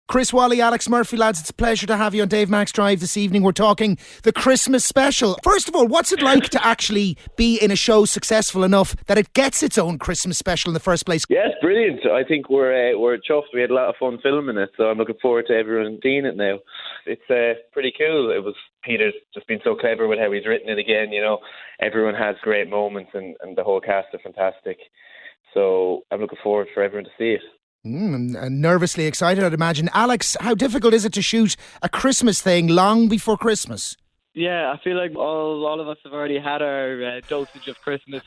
Chris, Walley, Alex Murphy, lads, it's a pleasure to have you on Dave Max Drive this evening. We're talking the Christmas special. First of all, what's it like to actually be in a show successful enough that it gets its own Christmas special in the first place? Yes, brilliant. I think we're chuffed. We had a lot of fun filming it, so I'm looking forward to everyone seeing it now. It's pretty cool. Peter's just been so clever with how he's written it again. You know, everyone has great moments, and the whole cast are fantastic. So I'm looking forward for everyone to see it. And nervously excited, I'd imagine. Alex, how difficult is it to shoot a Christmas thing long before Christmas? Yeah, I feel like all of us have already had our dosage of Christmas.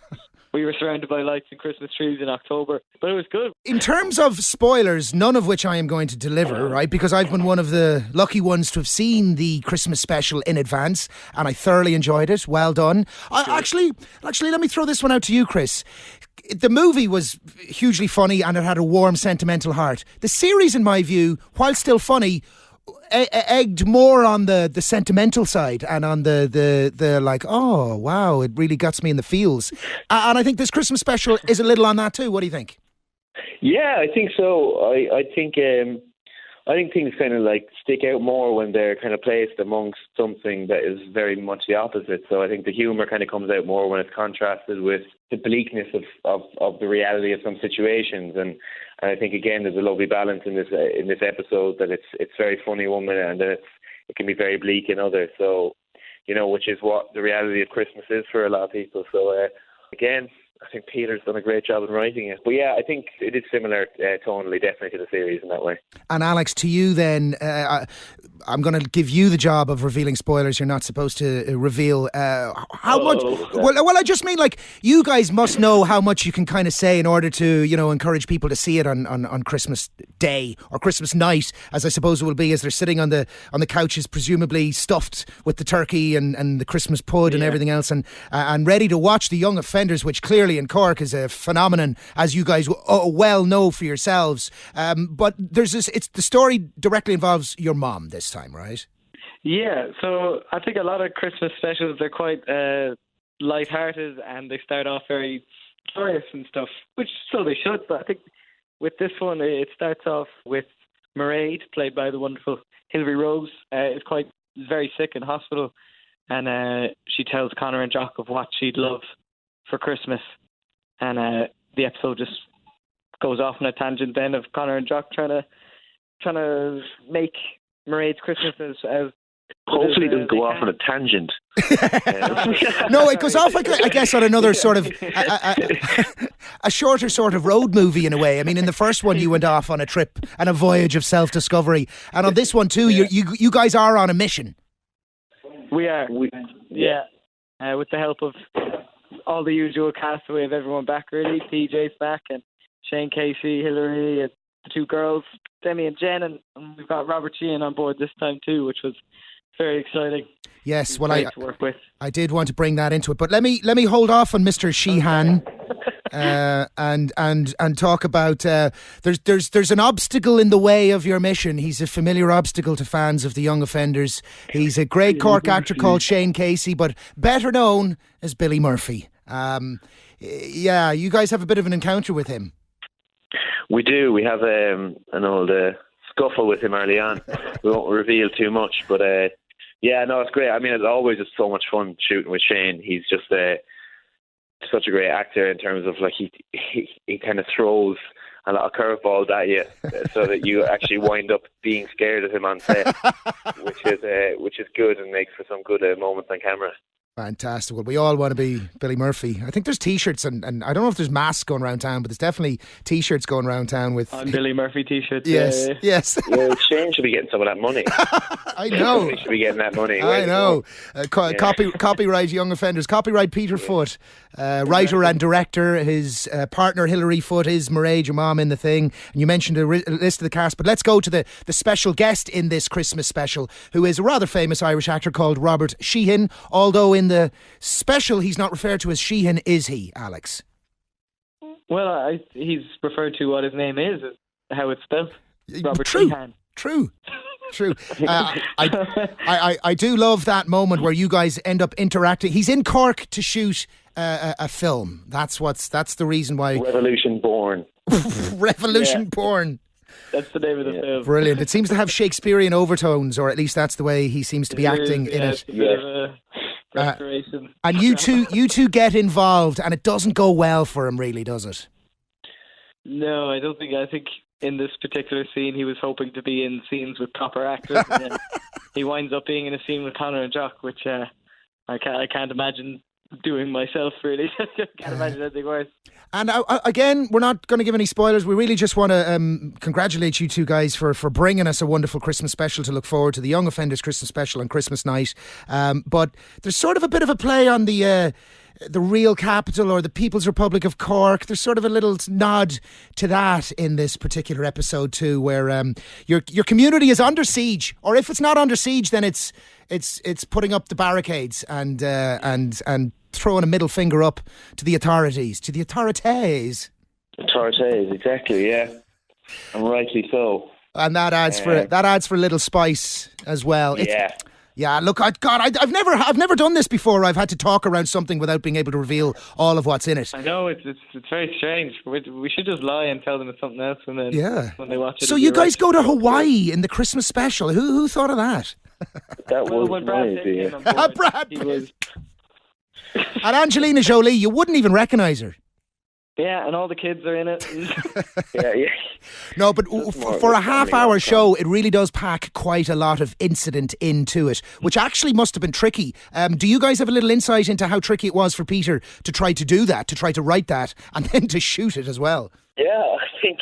We were surrounded by lights and Christmas trees in October, but it was good. In terms of spoilers, none of which I am going to deliver, right? Because I've been one of the lucky ones to have seen the Christmas special in advance, and I thoroughly enjoyed it. Well done. Actually, let me throw this one out to you, Chris. The movie was hugely funny and it had a warm, sentimental heart. The series, in my view, while still funny, egged more on the sentimental side and on the like, oh, wow, it really gets me in the feels. And I think this Christmas special is a little on that too. What do you think? Yeah, I think so. I think things kind of like stick out more when they're kind of placed amongst something that is very much the opposite. So I think the humour kind of comes out more when it's contrasted with the bleakness of the reality of some situations. And I think again there's a lovely balance in this episode, that it's very funny one minute and then it can be very bleak in others. So, you know, which is what the reality of Christmas is for a lot of people. So again, I think Peter's done a great job in writing it. But yeah, I think it is similar tonally, definitely, to the series in that way. And Alex, to you then, I'm going to give you the job of revealing spoilers you're not supposed to reveal. How much? Well, I just mean, like, you guys must know how much you can kind of say in order to, you know, encourage people to see it on Christmas Day or Christmas night, as I suppose it will be, as they're sitting on the couches, presumably stuffed with the turkey and the Christmas pud and everything else, and ready to watch The Young Offenders, which clearly in Cork is a phenomenon, as you guys well know for yourselves. But there's this. The story directly involves your mom this time, right? Yeah. So I think a lot of Christmas specials, they're quite light-hearted and they start off very joyous and stuff, which so they should. But I think with this one, it starts off with Mairead, played by the wonderful Hilary Rose, is very sick in hospital, and she tells Conor and Jock of what she'd love for Christmas. And the episode just goes off on a tangent then of Conor and Jock trying to make Mairead's Christmas as hopefully it doesn't go off on a tangent. No, it goes off, I guess, on another sort of a shorter sort of road movie in a way. I mean, in the first one you went off on a trip and a voyage of self-discovery, and on this one too, you guys are on a mission. We are. With the help of all the usual cast, we have everyone back really. PJ's back, and Shane Casey, Hilary, and the two girls, Demi and Jen, and we've got Robert Sheehan on board this time too, which was very exciting. Yes, well, to work with. I did want to bring that into it, but let me hold off on Mr. Sheehan. And talk about there's an obstacle in the way of your mission. He's a familiar obstacle to fans of The Young Offenders. He's a great Cork actor called Shane Casey, but better known as Billy Murphy. You guys have a bit of an encounter with him. We do. We have an old scuffle with him early on. We won't reveal too much, but it's great. I mean, it's always just so much fun shooting with Shane. He's just such a great actor in terms of, like, he kind of throws a lot of curveballs at you so that you actually wind up being scared of him on set, which is good and makes for some good moments on camera. Fantastic. Well, we all want to be Billy Murphy. I think there's T-shirts and I don't know if there's masks going around town, but there's definitely T-shirts going around town with Billy Murphy T-shirts. Yes. Yeah, Shane should be getting some of that money. I know. He should be getting that money. I know. Copyright Young Offenders. Copyright Peter Foote. Writer and director. His partner Hilary Foote is Mairead, your mom, in the thing. And you mentioned a list of the cast, but let's go to the special guest in this Christmas special, who is a rather famous Irish actor called Robert Sheehan, although in the special he's not referred to as Sheehan, is he, Alex? Well, he's referred to what his name is, how it's spelled. Robert True. Sheehan. True. I do love that moment where you guys end up interacting. He's in Cork to shoot a film. That's the reason why. Revolution Born. Revolution Born. That's the name of the film. Brilliant. It seems to have Shakespearean overtones, or at least that's the way he seems to be acting in it. It's a bit of a restoration. And you two get involved, and it doesn't go well for him, really, does it? No, I don't think. I think in this particular scene, he was hoping to be in scenes with proper actors, and then he winds up being in a scene with Conor and Jock, which I can't imagine doing myself, really. Can't imagine anything worse. And again, we're not going to give any spoilers. We really just want to congratulate you two guys for bringing us a wonderful Christmas special to look forward to, the Young Offenders Christmas special on Christmas night. But there's sort of a bit of a play on the real capital, or the People's Republic of Cork. There's sort of a little nod to that in this particular episode too, where your community is under siege, or if it's not under siege, then it's putting up the barricades and throwing a middle finger up to the authorities. Authorities, exactly, yeah. And rightly so. And that adds for a little spice as well. Yeah, look, I've never done this before. I've had to talk around something without being able to reveal all of what's in it. I know, it's very strange. We should just lie and tell them it's something else, and then when they watch it. So you guys go to Hawaii in the Christmas special. Who thought of that? That was Brad my idea. Brad. And Angelina Jolie, you wouldn't even recognise her. Yeah, and all the kids are in it. Yeah. No, but for a half-hour show, it really does pack quite a lot of incident into it, which actually must have been tricky. Do you guys have a little insight into how tricky it was for Peter to try to do that, to try to write that, and then to shoot it as well? Yeah, I think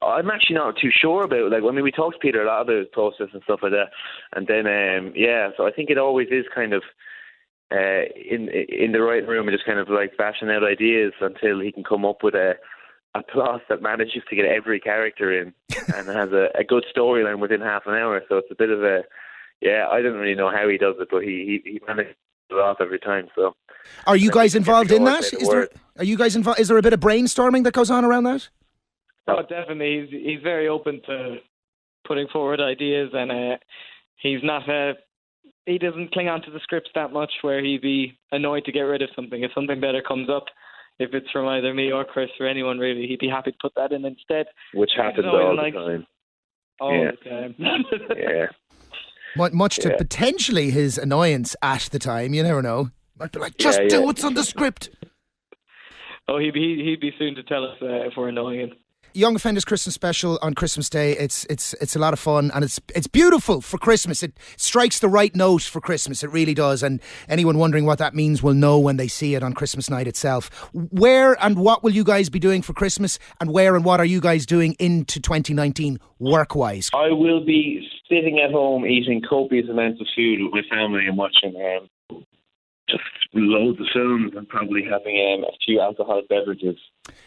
I'm actually not too sure about it. Like, I mean, we talked to Peter a lot about his process and stuff like that, and then so I think it always is kind of in the right room and just kind of like bashing out ideas until he can come up with a plot that manages to get every character in and has a good storyline within half an hour. So it's a bit of I don't really know how he does it, but he manages it off every time. So are you guys involved in that? Are you guys involved? Is there a bit of brainstorming that goes on around that? Oh, definitely. He's very open to putting forward ideas, and he's not he doesn't cling on to the scripts that much, where he'd be annoyed to get rid of something. If something better comes up, if it's from either me or Chris or anyone really, he'd be happy to put that in instead. Which happens all the time. All the time. Yeah. Much to potentially his annoyance at the time, you never know. Might be like, just do what's on the script. Oh, he'd be soon to tell us if we're annoying him. Young Offenders Christmas special on Christmas Day. It's a lot of fun, and it's beautiful for Christmas. It strikes the right note for Christmas. It really does. And anyone wondering what that means will know when they see it on Christmas night itself. Where and what will you guys be doing for Christmas, and where and what are you guys doing into 2019 work-wise? I will be sitting at home eating copious amounts of food with my family and watching just loads of films, and probably having a few alcoholic beverages.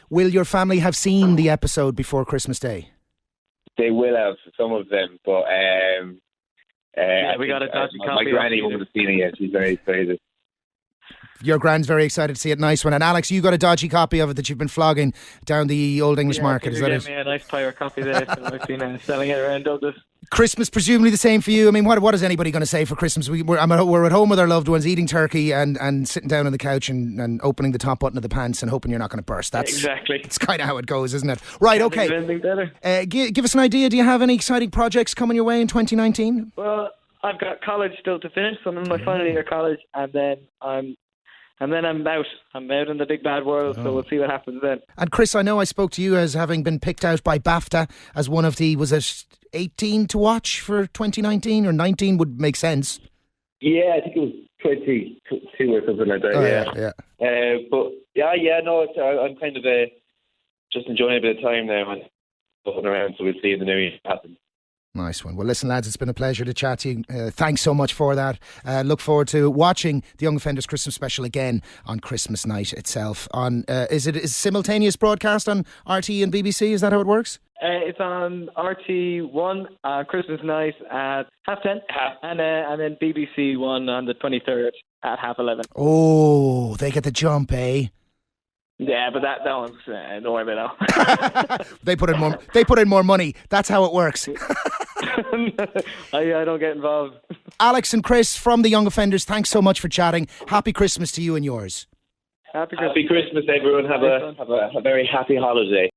Will your family have seen the episode before Christmas Day? They will have, some of them, but we got a dodgy copy. My granny won't have seen it yet. She's very excited. Your grand's very excited to see it. Nice one. And Alex, you got a dodgy copy of it that you've been flogging down the Old English Market. Is that it? Me a nice pirate copy there. So I've been selling it around Douglas. Christmas presumably the same for you. I mean, what is anybody going to say for Christmas? We're at home with our loved ones, eating turkey and sitting down on the couch and opening the top button of the pants and hoping you're not going to burst. That's exactly. It's kind of how it goes, isn't it? Right. Okay. Anything better. Give us an idea. Do you have any exciting projects coming your way in 2019? Well, I've got college still to finish. So I'm in my final year of college, and then I'm out. I'm out in the big bad world, so we'll see what happens then. And Chris, I know I spoke to you as having been picked out by BAFTA as one of the, was it 18 to watch for 2019, or 19 would make sense? Yeah, I think it was 22 or something like that. I'm kind of just enjoying a bit of time now and looking around, so we'll see in the new year what happens. Nice one. Well, listen, lads, it's been a pleasure to chat to you. Thanks so much for that. Look forward to watching the Young Offenders Christmas special again on Christmas night itself. Is it simultaneous broadcast on RT and BBC? Is that how it works? It's on RT1 Christmas night at 10:30, and then BBC 1 on the 23rd at 11:30. Oh, they get the jump, eh? Yeah, but that one's don't worry about that. They put in more money. That's how it works. I don't get involved. Alex and Chris from the Young Offenders, thanks so much for chatting. Happy Christmas to you and yours. Happy Christmas, everyone. Have a very happy holiday.